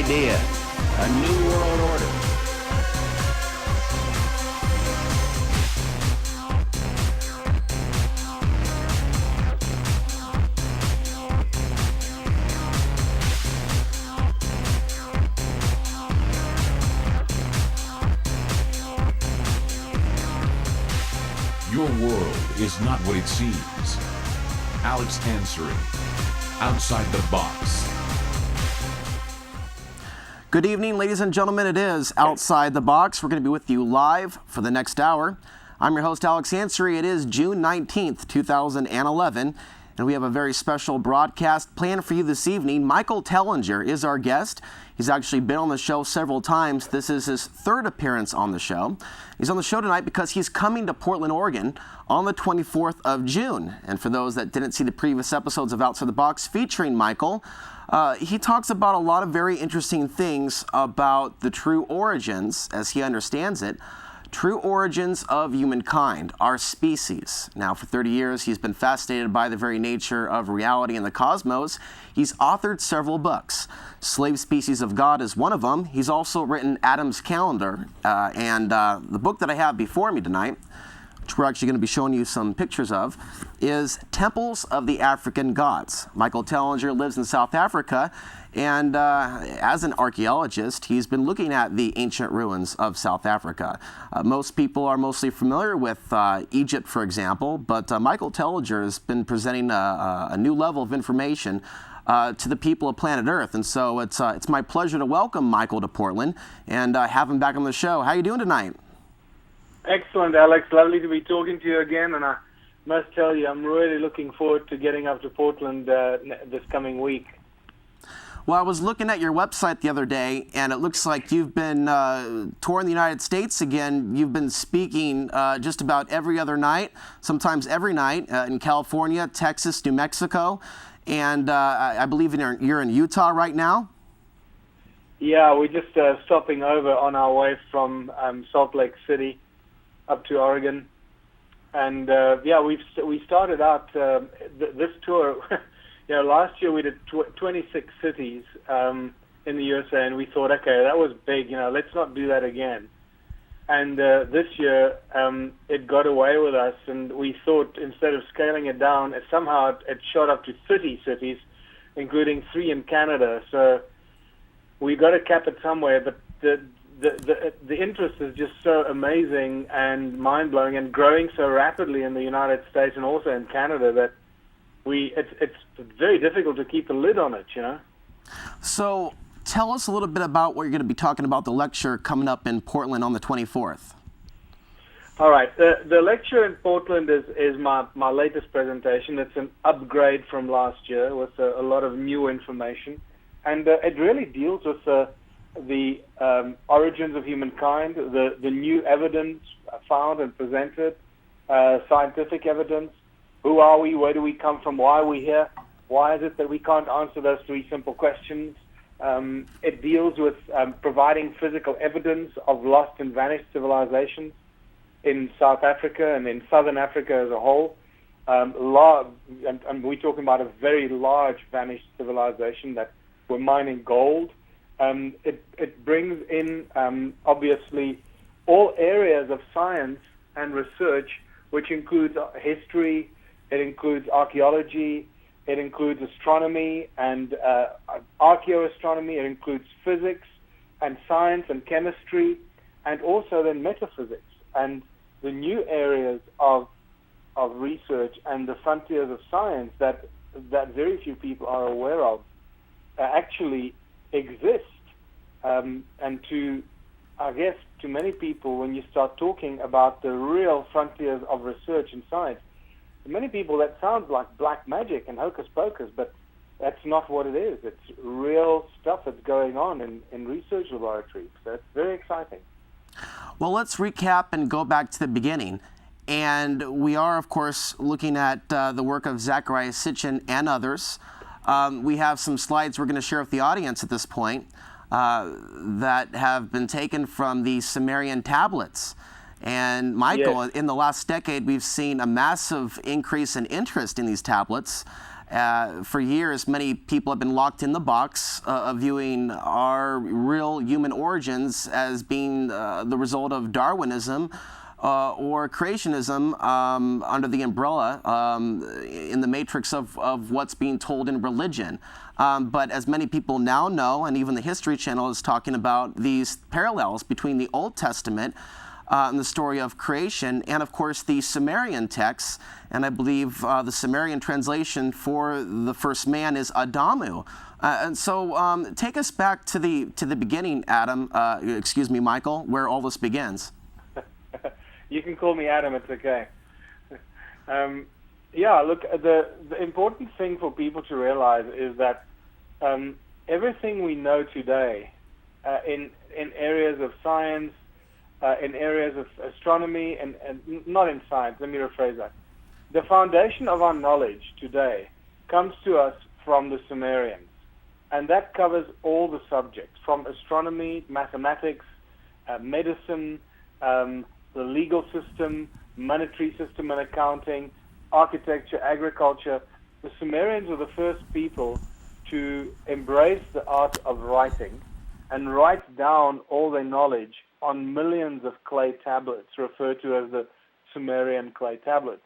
idea, a new world order. Your world is not what it seems. Alex answering. Outside the Box. Good evening, ladies and gentlemen. It is Outside the Box. We're going to be with you live for the next hour. I'm your host, Alex Ansary. It is June 19th, 2011, and we have a very special broadcast planned for you this evening. Michael Tellinger is our guest. He's actually been on the show several times. This is his third appearance on the show. He's on the show tonight because he's coming to Portland, Oregon on the 24th of June. And for those that didn't see the previous episodes of Outside the Box featuring Michael, he talks about a lot of very interesting things about the true origins, as he understands it, true origins of humankind, our species. Now, for 30 years, he's been fascinated by the very nature of reality and the cosmos. He's authored several books. Slave Species of God is one of them. He's also written Adam's Calendar, and the book that I have before me tonight, which we're actually going to be showing you some pictures of, is Temples of the African Gods. Michael Tellinger lives in South Africa, and as an archaeologist, he's been looking at the ancient ruins of South Africa. Most people are mostly familiar with Egypt, for example, but Michael Tellinger has been presenting a new level of information to the people of planet Earth. And so it's my pleasure to welcome Michael to Portland and have him back on the show. How are you doing tonight? Excellent, Alex. Lovely to be talking to you again. And I must tell you, I'm really looking forward to getting up to Portland this coming week. Well, I was looking at your website the other day, and it looks like you've been touring the United States again. You've been speaking just about every other night, sometimes every night, in California, Texas, New Mexico, and I believe you're in Utah right now? Yeah, we're just stopping over on our way from Salt Lake City up to Oregon. And, we started out this tour. Last year we did 26 cities in the USA, and we thought, okay, that was big. Let's not do that again. And this year it got away with us, and we thought instead of scaling it down, somehow it shot up to 30 cities, including 3 in Canada. So we got to cap it somewhere. But the interest is just so amazing and mind-blowing, and growing so rapidly in the United States and also in Canada that it's very difficult to keep a lid on it, So tell us a little bit about what you're going to be talking about, the lecture coming up in Portland on the 24th. All right. The lecture in Portland is my latest presentation. It's an upgrade from last year with a lot of new information. And it really deals with the origins of humankind, the new evidence found and presented, scientific evidence. Who are we? Where do we come from? Why are we here? Why is it that we can't answer those 3 simple questions? It deals with providing physical evidence of lost and vanished civilizations in South Africa and in Southern Africa as a whole. And we're talking about a very large vanished civilization that were mining gold. It brings in, obviously, all areas of science and research, which includes history. It includes archaeology, it includes astronomy and archaeoastronomy, it includes physics and science and chemistry, and also then metaphysics and the new areas of research and the frontiers of science that very few people are aware of actually exist. And to many people, when you start talking about the real frontiers of research and science, to many people that sounds like black magic and hocus pocus, but that's not what it is. It's real stuff that's going on in research laboratories. So it's very exciting. Well, let's recap and go back to the beginning. And we are, of course, looking at the work of Zecharia Sitchin and others. We have some slides we're going to share with the audience at this point that have been taken from the Sumerian tablets. And Michael, Yes. in the last decade, we've seen a massive increase in interest in these tablets For years, many people have been locked in the box of viewing our real human origins as being the result of Darwinism or creationism under the umbrella in the matrix of what's being told in religion. But as many people now know, and even the History Channel is talking about these parallels between the Old Testament and the story of creation, and of course the Sumerian texts, and I believe the Sumerian translation for the first man is Adamu. And so take us back to the beginning, Michael, where all this begins. You can call me Adam, it's okay. Look, the important thing for people to realize is that everything we know today in areas of science, in areas of astronomy, and not in science, let me rephrase that. The foundation of our knowledge today comes to us from the Sumerians, and that covers all the subjects, from astronomy, mathematics, medicine, the legal system, monetary system and accounting, architecture, agriculture. The Sumerians were the first people to embrace the art of writing and write down all their knowledge on millions of clay tablets, referred to as the Sumerian clay tablets.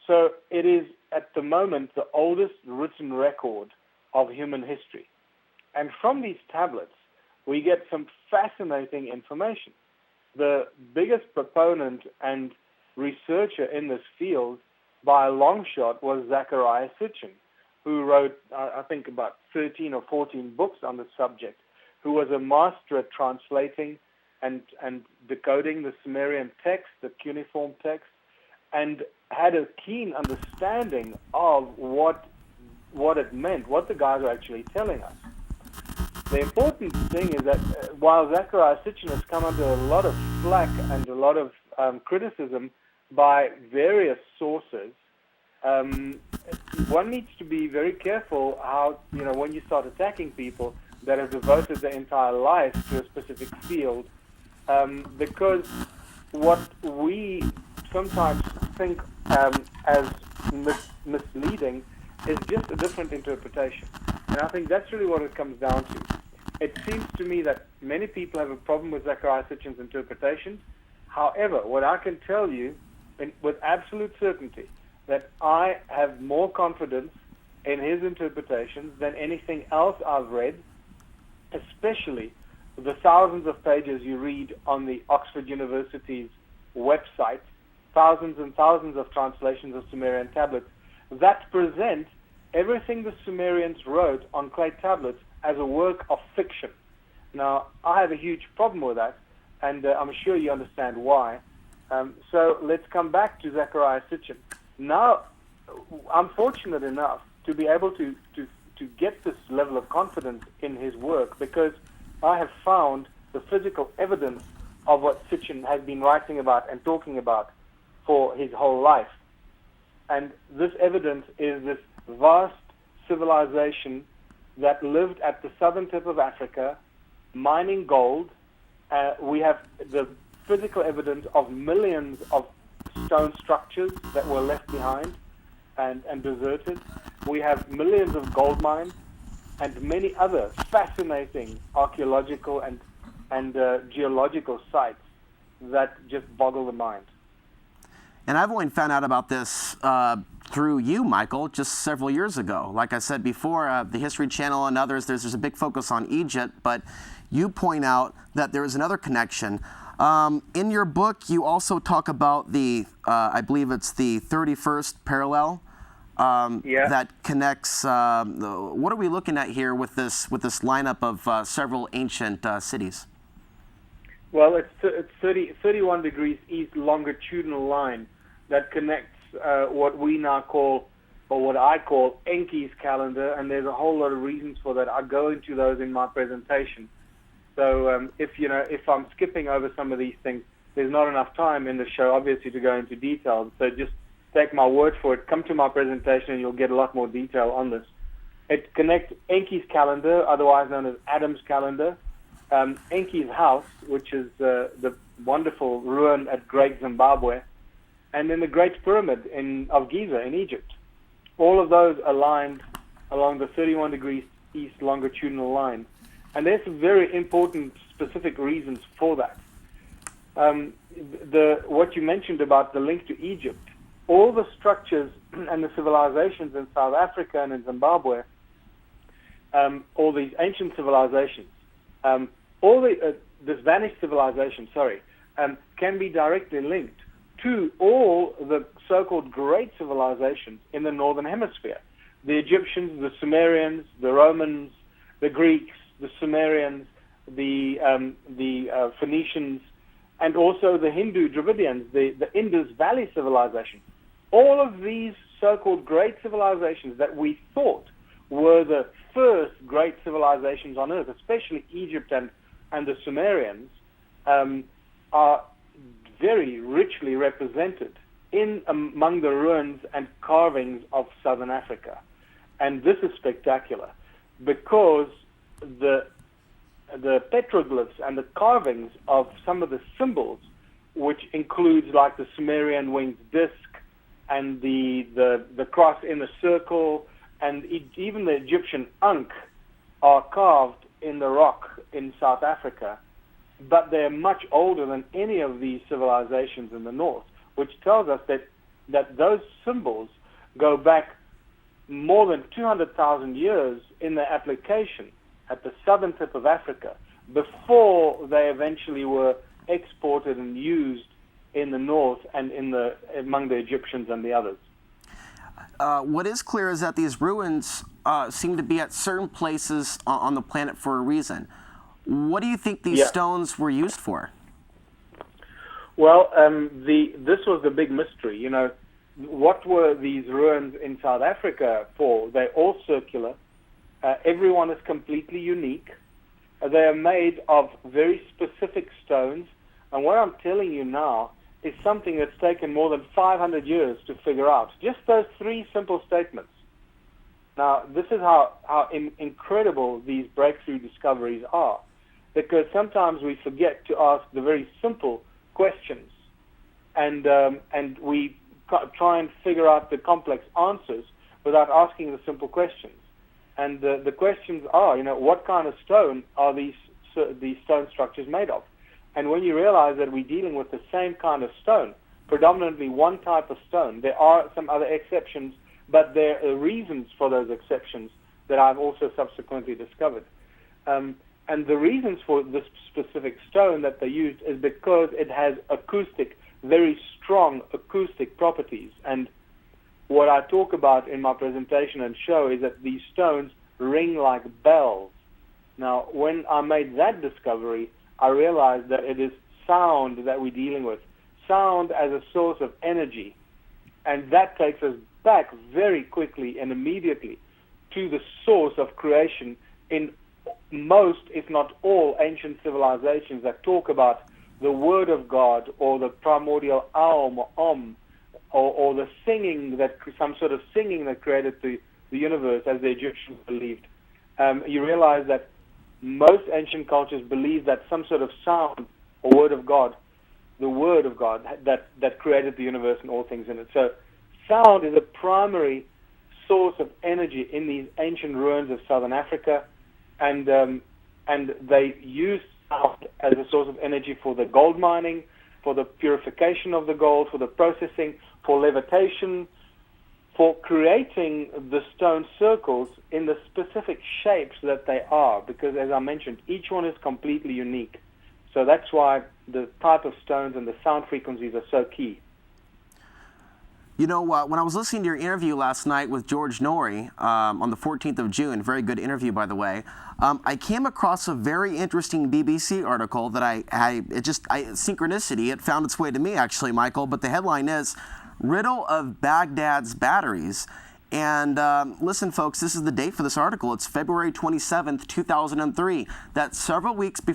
So it is, at the moment, the oldest written record of human history. And from these tablets, we get some fascinating information. The biggest proponent and researcher in this field, by a long shot, was Zecharia Sitchin, who wrote, I think, about 13 or 14 books on the subject, who was a master at translating and decoding the Sumerian text, the cuneiform text, and had a keen understanding of what it meant, what the guys are actually telling us. The important thing is that while Zecharia Sitchin has come under a lot of flack and a lot of criticism by various sources, one needs to be very careful how, when you start attacking people that have devoted their entire life to a specific field, because what we sometimes think as misleading is just a different interpretation. And I think that's really what it comes down to. It seems to me that many people have a problem with Zecharia Sitchin's interpretations. However, what I can tell you with absolute certainty, that I have more confidence in his interpretations than anything else I've read, especially the thousands of pages you read on the Oxford University's website, thousands and thousands of translations of Sumerian tablets that present everything the Sumerians wrote on clay tablets as a work of fiction. Now, I have a huge problem with that, and I'm sure you understand why. So let's come back to Zecharia Sitchin. Now, I'm fortunate enough to be able to get this level of confidence in his work because I have found the physical evidence of what Sitchin has been writing about and talking about for his whole life. And this evidence is this vast civilization that lived at the southern tip of Africa, mining gold. We have the physical evidence of millions of stone structures that were left behind and deserted. We have millions of gold mines and many other fascinating archaeological and geological sites that just boggle the mind. And I've only found out about this through you, Michael, just several years ago. Like I said before, the History Channel and others, there's a big focus on Egypt, but you point out that there is another connection. In your book, you also talk about the, I believe it's the 31st parallel that connects. What are we looking at here with this lineup of several ancient cities? Well, it's 31 degrees east longitudinal line that connects what we now call, or what I call, Enki's calendar, and there's a whole lot of reasons for that. I'll go into those in my presentation. So if I'm skipping over some of these things, there's not enough time in the show, obviously, to go into detail. So just take my word for it. Come to my presentation and you'll get a lot more detail on this. It connects Enki's calendar, otherwise known as Adam's calendar, Enki's house, which is the wonderful ruin at Great Zimbabwe, and then the Great Pyramid of Giza in Egypt. All of those aligned along the 31 degrees east longitudinal line. And there's some very important specific reasons for that. What you mentioned about the link to Egypt, all the structures and the civilizations in South Africa and in Zimbabwe, all these ancient civilizations, this vanished civilization, can be directly linked to all the so-called great civilizations in the Northern Hemisphere. The Egyptians, the Sumerians, the Romans, the Greeks, the Sumerians, the Phoenicians, and also the Hindu Dravidians, the Indus Valley civilization. All of these so-called great civilizations that we thought were the first great civilizations on earth, especially Egypt and the Sumerians, are very richly represented among the ruins and carvings of southern Africa. And this is spectacular because the petroglyphs and the carvings of some of the symbols, which includes like the Sumerian winged disc and the cross in the circle, and even the Egyptian Ankh, are carved in the rock in South Africa, but they're much older than any of these civilizations in the north, which tells us that those symbols go back more than 200,000 years in their application at the southern tip of Africa before they eventually were exported and used in the north and among the Egyptians and the others. What is clear is that these ruins seem to be at certain places on the planet for a reason. What do you think these stones were used for? Well, this was the big mystery. You know, what were these ruins in South Africa for? They're all circular. Every one is completely unique. They are made of very specific stones. And what I'm telling you now is something that's taken more than 500 years to figure out. Just those three simple statements. Now, this is how incredible these breakthrough discoveries are, because sometimes we forget to ask the very simple questions, and we try and figure out the complex answers without asking the simple questions. And the questions are, what kind of stone are these stone structures made of? And when you realize that we're dealing with the same kind of stone, predominantly one type of stone, there are some other exceptions, but there are reasons for those exceptions that I've also subsequently discovered. And the reasons for this specific stone that they used is because it has very strong acoustic properties. And what I talk about in my presentation and show is that these stones ring like bells. Now, when I made that discovery, I realized that it is sound that we're dealing with, sound as a source of energy. And that takes us back very quickly and immediately to the source of creation in most, if not all, ancient civilizations that talk about the Word of God or the primordial Aum or Om, or the singing, some sort of singing that created the universe, as the Egyptians believed. You realize that most ancient cultures believe that some sort of sound or Word of God, the Word of God, that created the universe and all things in it. So sound is a primary source of energy in these ancient ruins of southern Africa, and they use sound as a source of energy for the gold mining, for the purification of the gold, for the processing, for levitation, for creating the stone circles in the specific shapes that they are, because as I mentioned, each one is completely unique. So that's why the type of stones and the sound frequencies are so key. When I was listening to your interview last night with George Norrie on the 14th of June, very good interview, by the way, I came across a very interesting BBC article that synchronicity, it found its way to me actually, Michael, but the headline is Riddle of Baghdad's Batteries. And listen, folks, this is the date for this article. It's February 27th, 2003. That's several weeks before